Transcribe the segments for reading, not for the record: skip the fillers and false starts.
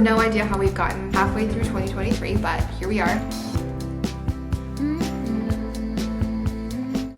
have no idea how we've gotten halfway through 2023, but here we are.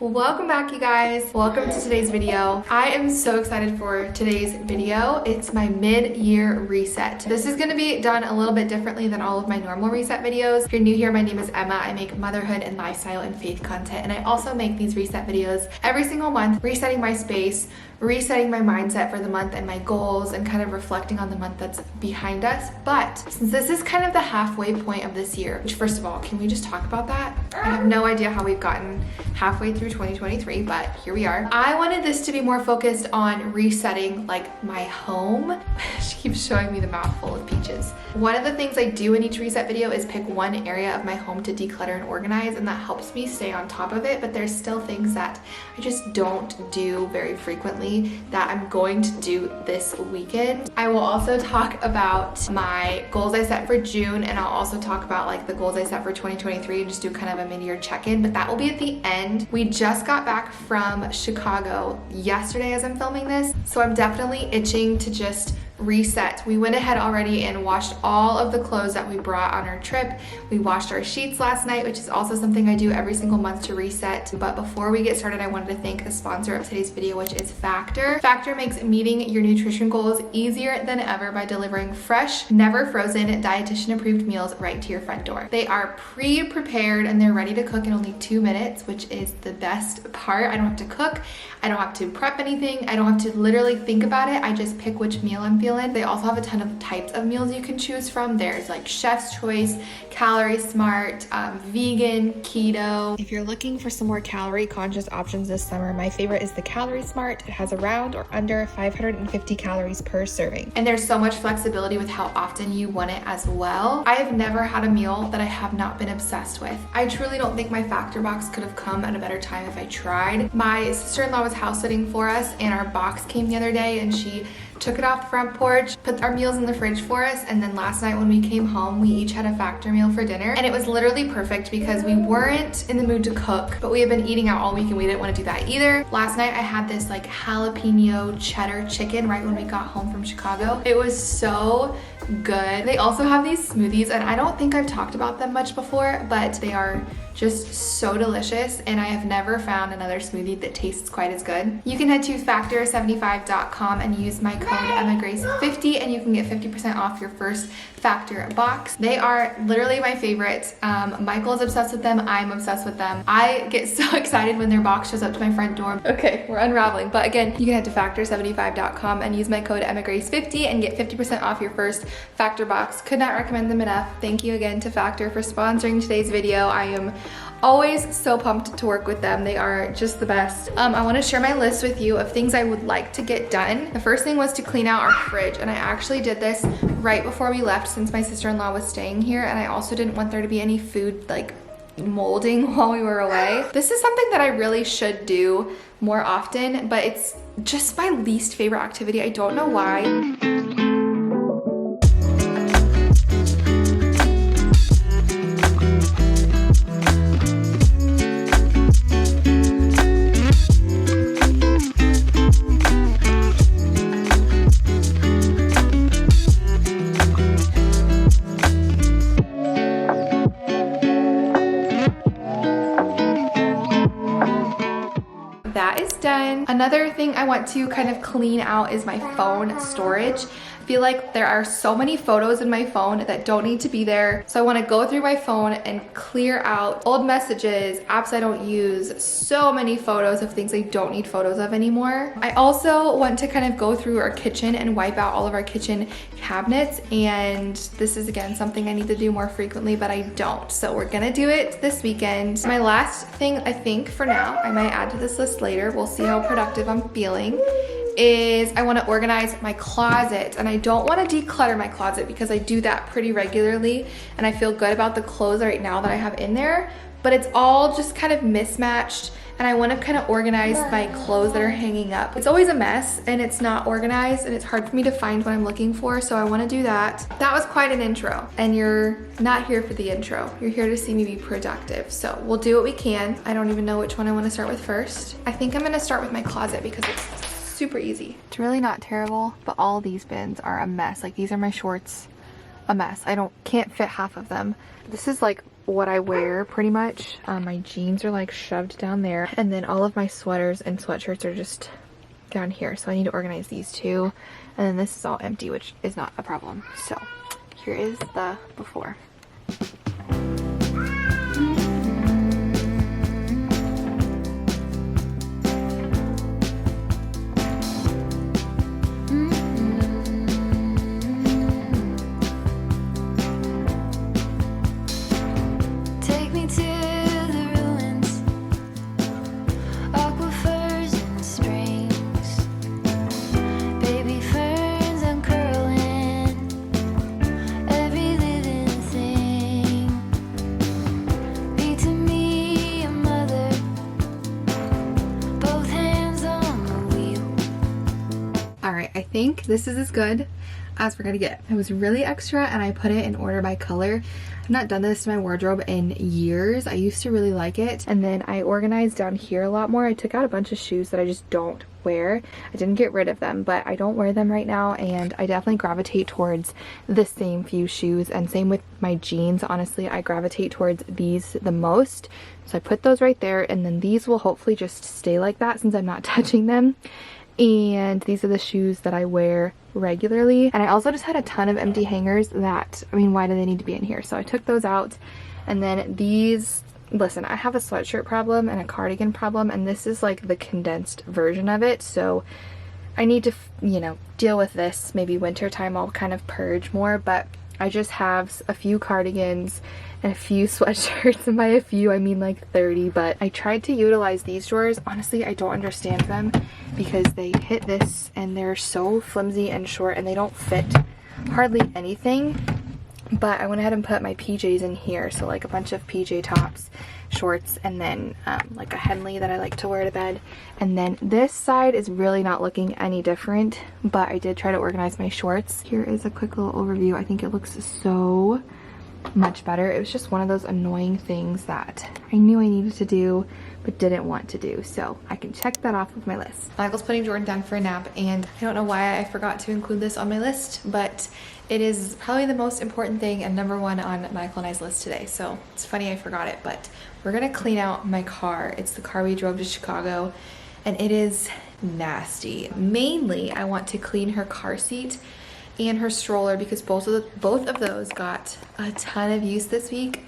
Welcome back, you guys. Welcome to today's video. I am so excited for today's video. It's my mid-year reset. This is gonna be done a little bit differently than all of my normal reset videos. If you're new here, my name is Emma. I make motherhood and lifestyle and faith content, and I also make these reset videos every single month, resetting my space, resetting my mindset for the month and my goals, and kind of reflecting on the month that's behind us. But since this is kind of the halfway point of this year, which first of all, can we just talk about that? I have no idea how we've gotten halfway through 2023, but here we are. I wanted this to be more focused on resetting like my home. She keeps showing me the mouthful of peaches. One of the things I do in each reset video is pick one area of my home to declutter and organize, and that helps me stay on top of it, but there's still things that I just don't do very frequently that I'm going to do this weekend. I will also talk about my goals I set for June, and I'll also talk about like the goals I set for 2023 and just do kind of a mid-year check-in, but that will be at the end. We just got back from Chicago yesterday as I'm filming this, so I'm definitely itching to just reset. We went ahead already and washed all of the clothes that we brought on our trip. We washed our sheets last night, which is also something I do every single month to reset. But before we get started, I wanted to thank the sponsor of today's video, which is Factor. Factor makes meeting your nutrition goals easier than ever by delivering fresh, never frozen, dietitian approved meals right to your front door. They are pre-prepared and they're ready to cook in only 2 minutes, which is the best part. I don't have to cook. I don't have to prep anything. I don't have to literally think about it. I just pick which meal I'm feeling. They also have a ton of types of meals you can choose from. There's like chef's choice, calorie smart, vegan, keto. If you're looking for some more calorie conscious options this summer, my favorite is the calorie smart. It has around or under 550 calories per serving. And there's so much flexibility with how often you want it as well. I have never had a meal that I have not been obsessed with. I truly don't think my Factor box could have come at a better time if I tried. My sister-in-law was house sitting for us and our box came the other day, and she took it off the front porch, put our meals in the fridge for us, and then last night when we came home, we each had a Factor meal for dinner, and it was literally perfect because we weren't in the mood to cook, but we had been eating out all week and we didn't want to do that either. Last night I had this like jalapeno cheddar chicken right when we got home from Chicago. It was so good. They also have these smoothies, and I don't think I've talked about them much before, but they are just so delicious, and I have never found another smoothie that tastes quite as good. You can head to factor75.com and use my code EmmaGrace50 and you can get 50% off your first Factor box. They are literally my favorite. Michael is obsessed with them. I'm obsessed with them. I get so excited when their box shows up to my front door. Okay, we're unraveling, but again, you can head to factor75.com and use my code EmmaGrace50 and get 50% off your first Factor box. Could not recommend them enough. Thank you again to Factor for sponsoring today's video. I am always so pumped to work with them. They are just the best. I want to share my list with you of things I would like to get done. The first thing was to clean out our fridge, and I actually did this right before we left since my sister-in-law was staying here, and I also didn't want there to be any food like molding while we were away. This is something that I really should do more often, but it's just my least favorite activity. I don't know why. That is done. Another thing I want to kind of clean out is my phone storage. I feel like there are so many photos in my phone that don't need to be there. So I want to go through my phone and clear out old messages, apps I don't use, so many photos of things I don't need photos of anymore. I also want to kind of go through our kitchen and wipe out all of our kitchen cabinets. And this is again something I need to do more frequently, but I don't. So we're gonna do it this weekend. My last thing, I think for now, I might add to this list later. We'll see how productive I'm feeling. Is I want to organize my closet, and I don't want to declutter my closet because I do that pretty regularly and I feel good about the clothes right now that I have in there, but it's all just kind of mismatched, and I want to kind of organize my clothes that are hanging up. It's always a mess and it's not organized and it's hard for me to find what I'm looking for, so I want to do that. That was quite an intro, and you're not here for the intro. You're here to see me be productive, so we'll do what we can. I don't even know which one I want to start with first. I think I'm going to start with my closet because it's super easy. It's really not terrible, but all these bins are a mess. Like, these are my shorts, a mess. Can't fit half of them. This is like what I wear pretty much. My jeans are like shoved down there, and then all of my sweaters and sweatshirts are just down here, so I need to organize these too. And then this is all empty, which is not a problem. So here is the before. I think this is as good as we're gonna get. It was really extra and I put it in order by color. I've not done this to my wardrobe in years. I used to really like it. And then I organized down here a lot more. I took out a bunch of shoes that I just don't wear. I didn't get rid of them, but I don't wear them right now, and I definitely gravitate towards the same few shoes, and same with my jeans. Honestly, I gravitate towards these the most. So I put those right there, and then these will hopefully just stay like that since I'm not touching them. And these are the shoes that I wear regularly. And I also just had a ton of empty hangers that, I mean, why do they need to be in here? So I took those out. And then these, listen, I have a sweatshirt problem and a cardigan problem, and this is like the condensed version of it. So I need to, you know, deal with this. Maybe winter time I'll kind of purge more, but I just have a few cardigans and a few sweatshirts, and by a few I mean like 30. But I tried to utilize these drawers. Honestly, I don't understand them because they hit this and they're so flimsy and short and they don't fit hardly anything. But I went ahead and put my PJs in here, so like a bunch of PJ tops, shorts, and then like a Henley that I like to wear to bed. And then this side is really not looking any different, but I did try to organize my shorts. Here is a quick little overview. I think it looks so much better. It was just one of those annoying things that I knew I needed to do but didn't want to do, so I can check that off of my list. Michael's putting Jordan down for a nap, and I don't know why I forgot to include this on my list, but it is probably the most important thing and number one on Michael and I's list today. So it's funny I forgot it, but we're gonna clean out my car. It's the car we drove to Chicago, and it is nasty. Mainly I want to clean her car seat and her stroller because both of those got a ton of use this week.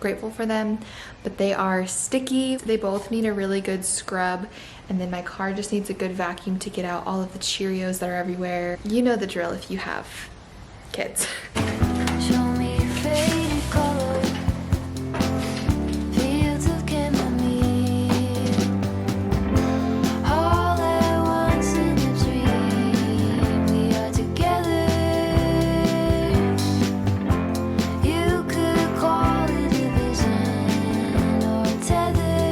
Grateful for them, but they are sticky. They both need a really good scrub, and then my car just needs a good vacuum to get out all of the Cheerios that are everywhere. You know the drill if you have kids. Show me a faded color, fields of chamomile, all at once in a dream. We are together. You could call it a vision or a tether.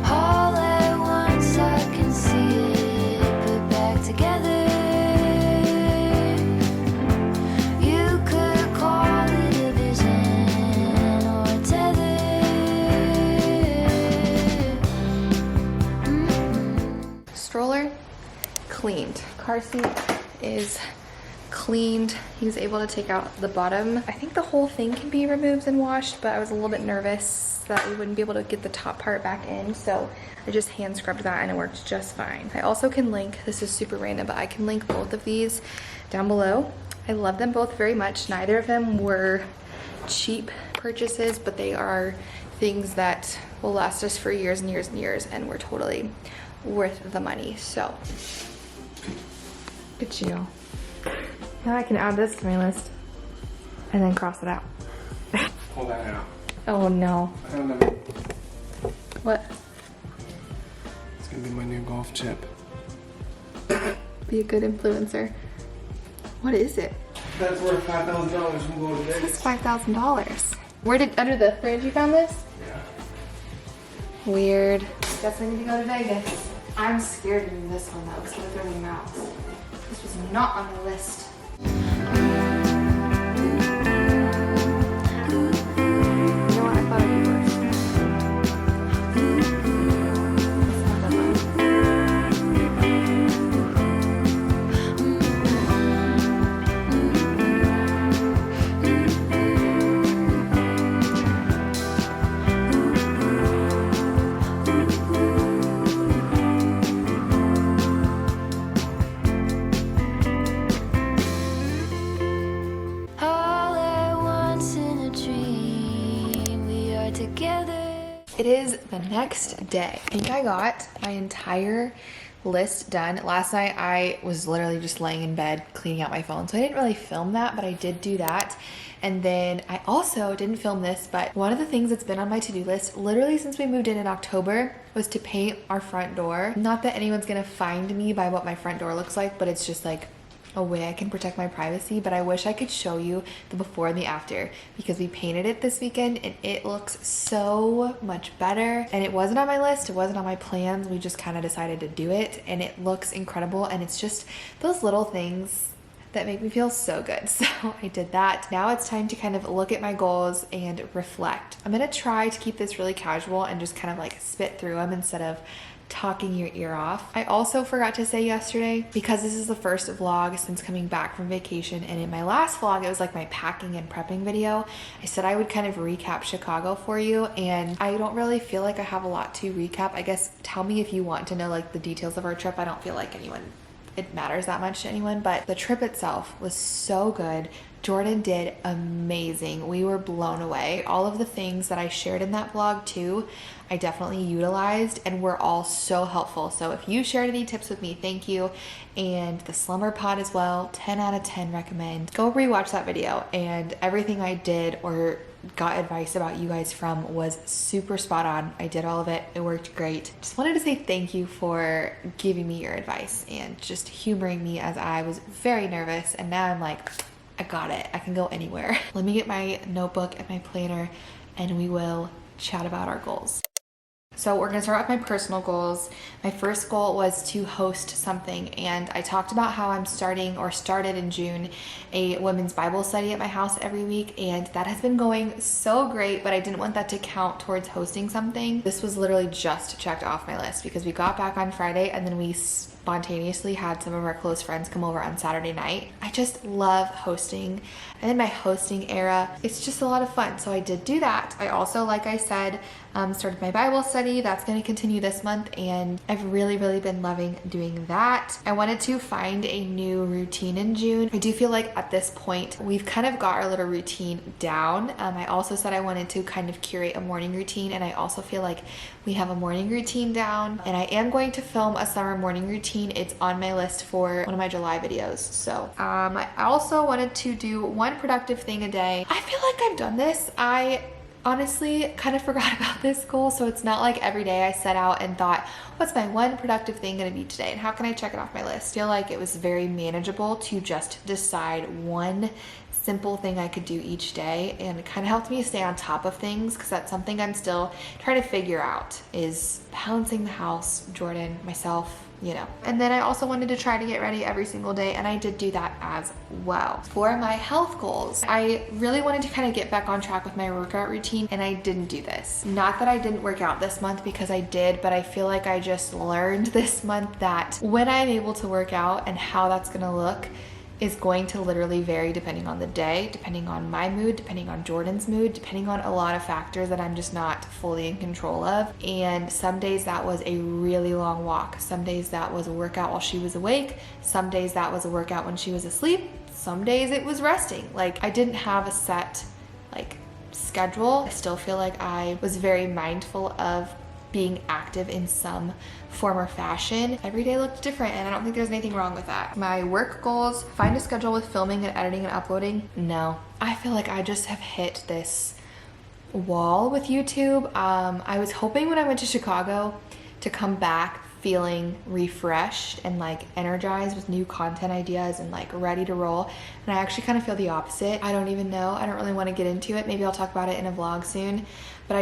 All at once I can see it put back together. Stroller cleaned. Car seat is cleaned. He was able to take out the bottom. I think the whole thing can be removed and washed, but I was a little bit nervous that we wouldn't be able to get the top part back in, so I just hand scrubbed that and it worked just fine. I also can link, this is super random, but I can link both of these down below. I love them both very much. Neither of them were cheap purchases, but they are things that will last us for years and years and years, and we're totally worth the money. So look at you. Now I can add this to my list and then cross it out. Pull that out. Oh no. I don't know. What? It's gonna be my new golf chip. Be a good influencer. What is it? That's worth $5,000 from going to This Vegas. is $5,000. Where did, under the fridge you found this? Yeah. Weird. Guess I need to go to Vegas. I'm scared to do this one though, because I'm gonna throw them out. This was not on the list. You know what? I thought it'd be worse. It's not that bad. the next day. I think I got my entire list done. Last night I was literally just laying in bed cleaning out my phone, so I didn't really film that, but I did do that. And then I also didn't film this, but one of the things that's been on my to-do list literally since we moved in October was to paint our front door. Not that anyone's gonna find me by what my front door looks like, but it's just like a way I can protect my privacy. But I wish I could show you the before and the after, because we painted it this weekend and it looks so much better. And it wasn't on my list, it wasn't on my plans, we just kind of decided to do it, and it looks incredible. And it's just those little things that make me feel so good. So I did that. Now it's time to kind of look at my goals and reflect. I'm gonna try to keep this really casual and just kind of like spit through them instead of talking your ear off. I also forgot to say yesterday, because this is the first vlog since coming back from vacation, and in my last vlog it was like my packing and prepping video, I said I would kind of recap Chicago for you, and I don't really feel like I have a lot to recap. I guess tell me if you want to know like the details of our trip. I don't feel like it matters that much to anyone, but the trip itself was so good. Jordan did amazing. We were blown away. All of the things that I shared in that vlog too, I definitely utilized and were all so helpful. So if you shared any tips with me, thank you. And the slumber pod as well, 10 out of 10 recommend. Go rewatch that video, and everything I did or got advice about you guys from was super spot on. I did all of it. It worked great. Just wanted to say thank you for giving me your advice and just humoring me as I was very nervous. And now I'm like, I got it. I can go anywhere. Let me get my notebook and my planner and we will chat about our goals. So we're gonna start with my personal goals. My first goal was to host something, and I talked about how I'm started in June a women's Bible study at my house every week, and that has been going so great, but I didn't want that to count towards hosting something. This was literally just checked off my list because we got back on Friday and then we spontaneously had some of our close friends come over on Saturday night. I just love hosting, and in my hosting era, it's just a lot of fun. So I did do that. I also, like I said, started my Bible study. That's going to continue this month, and I've really been loving doing that. I wanted to find a new routine in June. I do feel like at this point we've kind of got our little routine down. I also said I wanted to kind of curate a morning routine, and I also feel like we have a morning routine down, and I am going to film a summer morning routine. It's on my list for one of my July videos. So I also wanted to do one productive thing a day. I feel like I've done this. I honestly kind of forgot about this goal, so it's not like every day I set out and thought, what's my one productive thing going to be today and how can I check it off my list? I feel like it was very manageable to just decide one simple thing I could do each day, and it kind of helped me stay on top of things, because that's something I'm still trying to figure out, is balancing the house, Jordan, myself, you know. And then I also wanted to try to get ready every single day, and I did do that as well. For my health goals, I really wanted to kind of get back on track with my workout routine, and I didn't do this. Not that I didn't work out this month, because I did, but I feel like I just learned this month that when I'm able to work out and how that's gonna look is going to literally vary depending on the day, depending on my mood, depending on Jordan's mood, depending on a lot of factors that I'm just not fully in control of. And some days that was a really long walk. Some days that was a workout while she was awake. Some days that was a workout when she was asleep. Some days it was resting. Like, I didn't have a set schedule. I still feel like I was very mindful of being active in some form or fashion. Every day looked different, and I don't think there's anything wrong with that. My work goals: find a schedule with filming and editing and uploading. No, I feel like I just have hit this wall with YouTube. I was hoping when I went to Chicago to come back feeling refreshed and energized with new content ideas and ready to roll, and I actually kind of feel the opposite. I don't even know. I don't really want to get into it. Maybe I'll talk about it in a vlog soon, but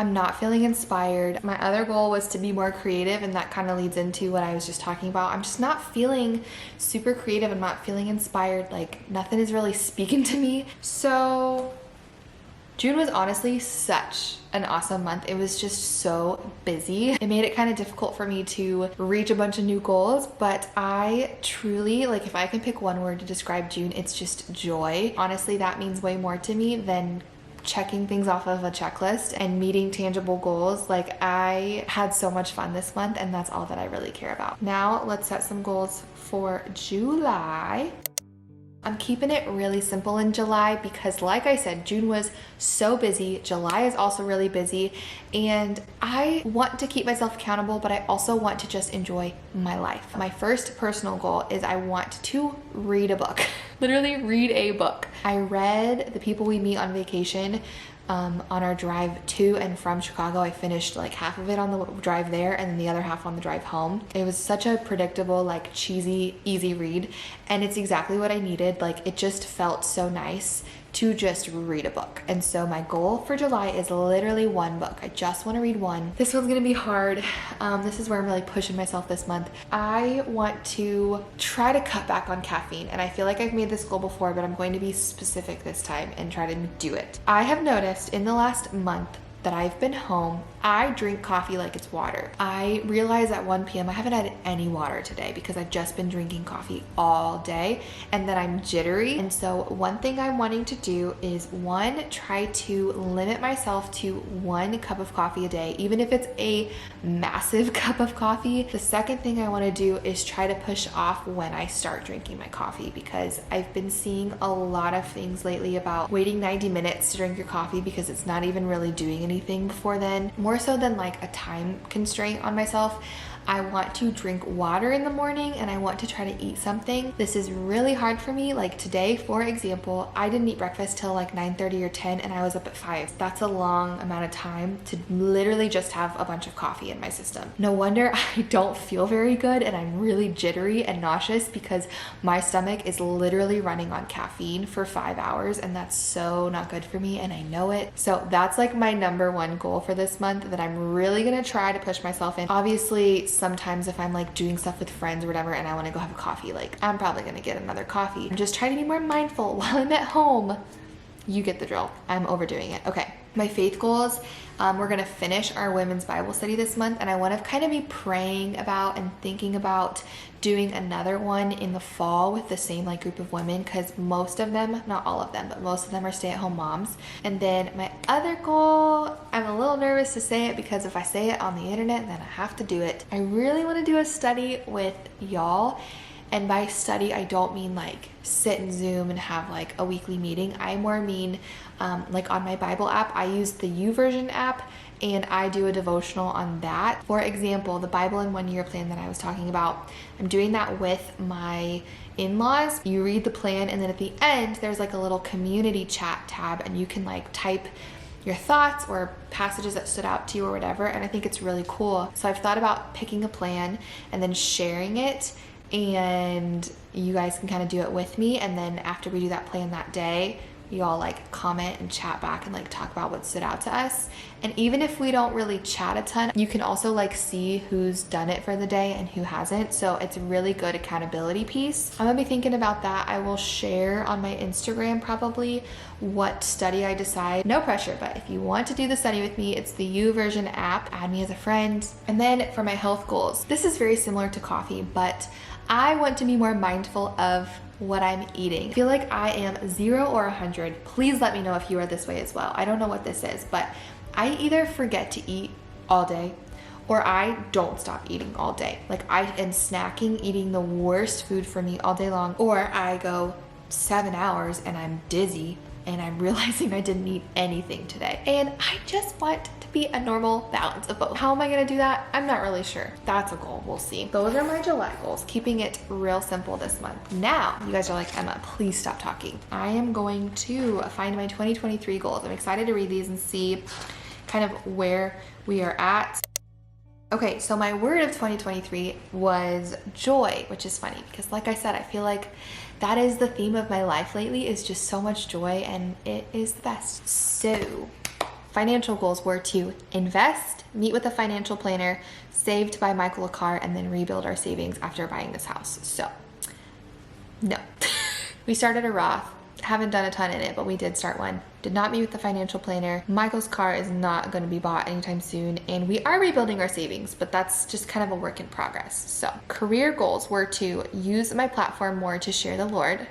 I'm not feeling inspired. My other goal was to be more creative, and that kind of leads into what I was just talking about. I'm just not feeling super creative. I'm not feeling inspired. Nothing is really speaking to me. So June was honestly such an awesome month. It was just so busy. It made it kind of difficult for me to reach a bunch of new goals, but I truly, if I can pick one word to describe June, it's just joy. Honestly, that means way more to me than checking things off of a checklist and meeting tangible goals. I had so much fun this month, and that's all that I really care about. Now let's set some goals for July. I'm keeping it really simple in July because like I said, June was so busy. July is also really busy and I want to keep myself accountable, but I also want to just enjoy my life. My first personal goal is I want to read a book, literally read a book. I read The People We Meet on Vacation on our drive to and from Chicago. I finished like half of it on the drive there and then the other half on the drive home. It was such a predictable, like cheesy, easy read, and it's exactly what I needed. Like it just felt so nice to just read a book. And so my goal for July is literally one book. I just want to read one. This one's gonna be hard. This is where I'm really pushing myself this month. I want to try to cut back on caffeine, and I feel like I've made this goal before, but I'm going to be specific this time and try to do it. I have noticed in the last month that I've been home, I drink coffee like it's water. I realize at 1 p.m. I haven't had any water today because I've just been drinking coffee all day and then I'm jittery. And so one thing I'm wanting to do is one, try to limit myself to 1 cup of coffee a day, even if it's a massive cup of coffee. The second thing I want to do is try to push off when I start drinking my coffee, because I've been seeing a lot of things lately about waiting 90 minutes to drink your coffee because it's not even really doing anything before then. More so than like a time constraint on myself, I want to drink water in the morning and I want to try to eat something. This is really hard for me. Like today, for example, I didn't eat breakfast till like 9:30 or 10 and I was up at 5. That's a long amount of time to literally just have a bunch of coffee in my system. No wonder I don't feel very good and I'm really jittery and nauseous because my stomach is literally running on caffeine for 5 hours, and that's so not good for me and I know it. So that's like my number one goal for this month that I'm really gonna try to push myself in. Obviously, sometimes if I'm like doing stuff with friends or whatever and I want to go have a coffee, like I'm probably gonna get another coffee. I'm just trying to be more mindful while I'm at home. You get the drill. I'm overdoing it. Okay, my faith goals. We're gonna finish our women's Bible study this month, and I want to kind of be praying about and thinking about doing another one in the fall with the same like group of women, because most of them, not all of them, but most of them are stay-at-home moms. And then my other goal, I'm a little nervous to say it because if I say it on the internet, then I have to do it. I really want to do a study with y'all. And by study, I don't mean like sit and Zoom and have like a weekly meeting. I more mean like on my Bible app, I use the YouVersion app and I do a devotional on that. For example, the Bible in 1 Year plan that I was talking about, I'm doing that with my in-laws. You read the plan and then at the end, there's like a little community chat tab and you can like type your thoughts or passages that stood out to you or whatever. And I think it's really cool. So I've thought about picking a plan and then sharing it, and you guys can kind of do it with me, and then after we do that plan that day, you all like comment and chat back and like talk about what stood out to us. And even if we don't really chat a ton, you can also like see who's done it for the day and who hasn't. So it's a really good accountability piece. I'm gonna be thinking about that. I will share on my Instagram probably what study I decide. No pressure, but if you want to do the study with me, it's the YouVersion app. Add me as a friend. And then for my health goals, this is very similar to coffee, but I want to be more mindful of what I'm eating. I feel like I am 0 or 100. Please let me know if you are this way as well. I don't know what this is, but I either forget to eat all day or I don't stop eating all day. Like I am snacking, eating the worst food for me all day long, or I go 7 hours and I'm dizzy and I'm realizing I didn't eat anything today. And I just want to be a normal balance of both. How am I gonna do that? I'm not really sure. That's a goal, we'll see. Those are my July goals, keeping it real simple this month. Now, you guys are like, Emma, please stop talking. I am going to find my 2023 goals. I'm excited to read these and see kind of where we are at. Okay, so my word of 2023 was joy, which is funny because like I said, I feel like that is the theme of my life lately, is just so much joy, and it is the best. So financial goals were to invest, meet with a financial planner, save to buy Michael a car, and then rebuild our savings after buying this house. So no, we started a Roth. Haven't done a ton in it, but we did start one. Did not meet with the financial planner. Michael's car is not going to be bought anytime soon, and we are rebuilding our savings, but that's just kind of a work in progress. So career goals were to use my platform more to share the Lord,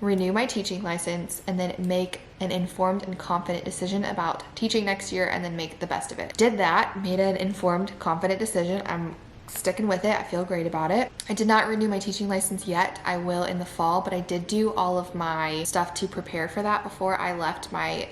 renew my teaching license, and then make an informed and confident decision about teaching next year and then make the best of it. Did that, made an informed, confident decision. I'm sticking with it. I feel great about it. I did not renew my teaching license yet. I will in the fall, but I did do all of my stuff to prepare for that before I left my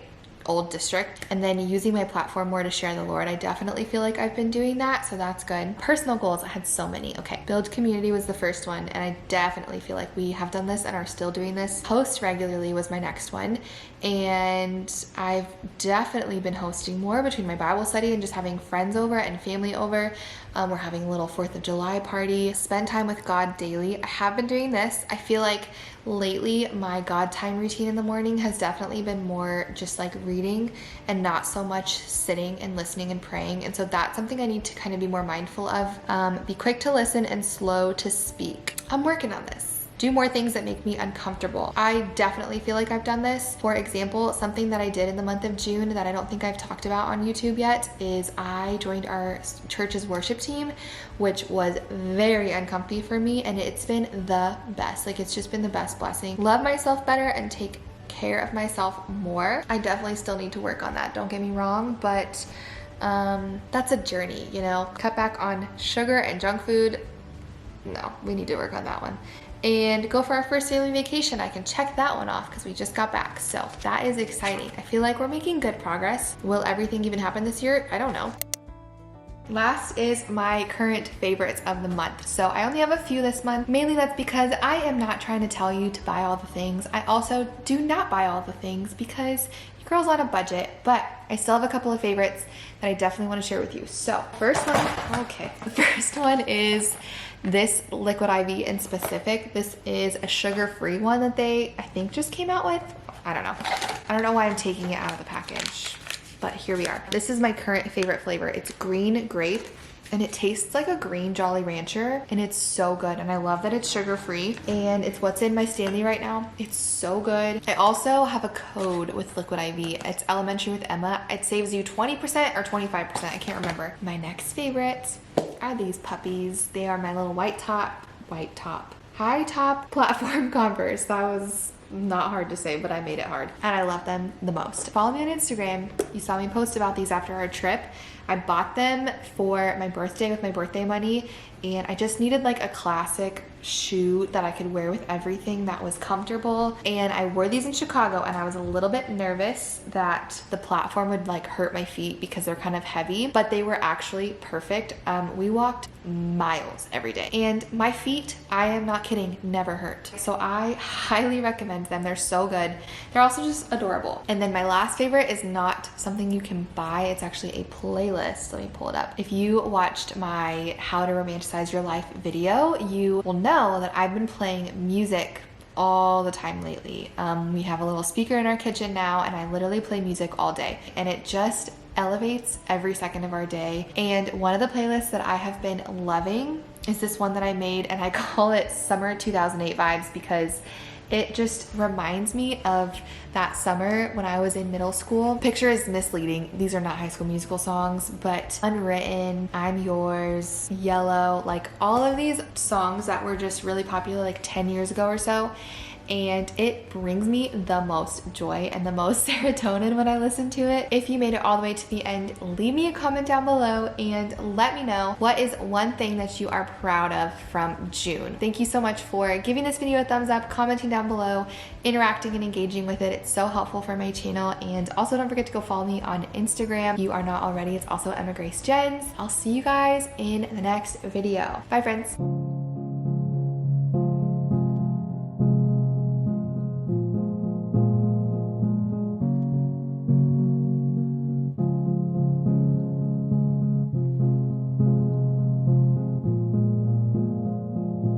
old district, and then using my platform more to share the Lord. I definitely feel like I've been doing that, so that's good. Personal goals, I had so many. Okay, build community was the first one, and I definitely feel like we have done this and are still doing this. Host regularly was my next one, and I've definitely been hosting more between my Bible study and just having friends over and family over. We're having a little 4th of July party. Spend time with God daily. I have been doing this. I feel like lately my God time routine in the morning has definitely been more just like reading and not so much sitting and listening and praying. And so that's something I need to kind of be more mindful of. Be quick to listen and slow to speak. I'm working on this. Do more things that make me uncomfortable. I definitely feel like I've done this. For example, something that I did in the month of June that I don't think I've talked about on YouTube yet is I joined our church's worship team, which was very uncomfy for me, and it's been the best. Like, it's just been the best blessing. Love myself better and take care of myself more. I definitely still need to work on that, don't get me wrong, but that's a journey, you know? Cut back on sugar and junk food. No, we need to work on that one. And go for our first family vacation. I can check that one off because we just got back. So that is exciting. I feel like we're making good progress. Will everything even happen this year? I don't know. Last is my current favorites of the month. So I only have a few this month. Mainly that's because I am not trying to tell you to buy all the things. I also do not buy all the things because your girl's on a budget, but I still have a couple of favorites that I definitely want to share with you. So first one, okay. The first one is this Liquid IV in specific. This is a sugar-free one that they, I think, just came out with. I don't know. I don't know why I'm taking it out of the package, but here we are. This is my current favorite flavor. It's green grape, and it tastes like a green Jolly Rancher, and it's so good. And I love that it's sugar-free, and it's what's in my Stanley right now. It's so good. I also have a code with Liquid IV. It's Elementary with Emma. It saves you 20% or 25%. I can't remember. My next favorites are these puppies. They are my little high top platform Converse. That was not hard to say, but I made it hard. And I love them the most. Follow me on Instagram. You saw me post about these after our trip. I bought them for my birthday with my birthday money, and I just needed like a classic shoe that I could wear with everything that was comfortable. And I wore these in Chicago, and I was a little bit nervous that the platform would like hurt my feet because they're kind of heavy, but they were actually perfect. We walked miles every day, and my feet, I am not kidding, never hurt. So I highly recommend them. They're so good. They're also just adorable. And then my last favorite is not something you can buy. It's actually a playlist. Let me pull it up. If you watched my How to Romanticize Your Life video, you will know that I've been playing music all the time lately. We have a little speaker in our kitchen now, and I literally play music all day, and it just elevates every second of our day. And one of the playlists that I have been loving is this one that I made, and I call it Summer 2008 Vibes because it just reminds me of that summer when I was in middle school. Picture is misleading. These are not High School Musical songs, but Unwritten, I'm Yours, Yellow, like all of these songs that were just really popular like 10 years ago or so. And it brings me the most joy and the most serotonin when I listen to it. If you made it all the way to the end, leave me a comment down below and let me know what is one thing that you are proud of from June. Thank you so much for giving this video a thumbs up, commenting down below, interacting and engaging with it. It's so helpful for my channel. And also don't forget to go follow me on Instagram. If you are not already, it's also Emma Grace Jens. I'll see you guys in the next video. Bye friends.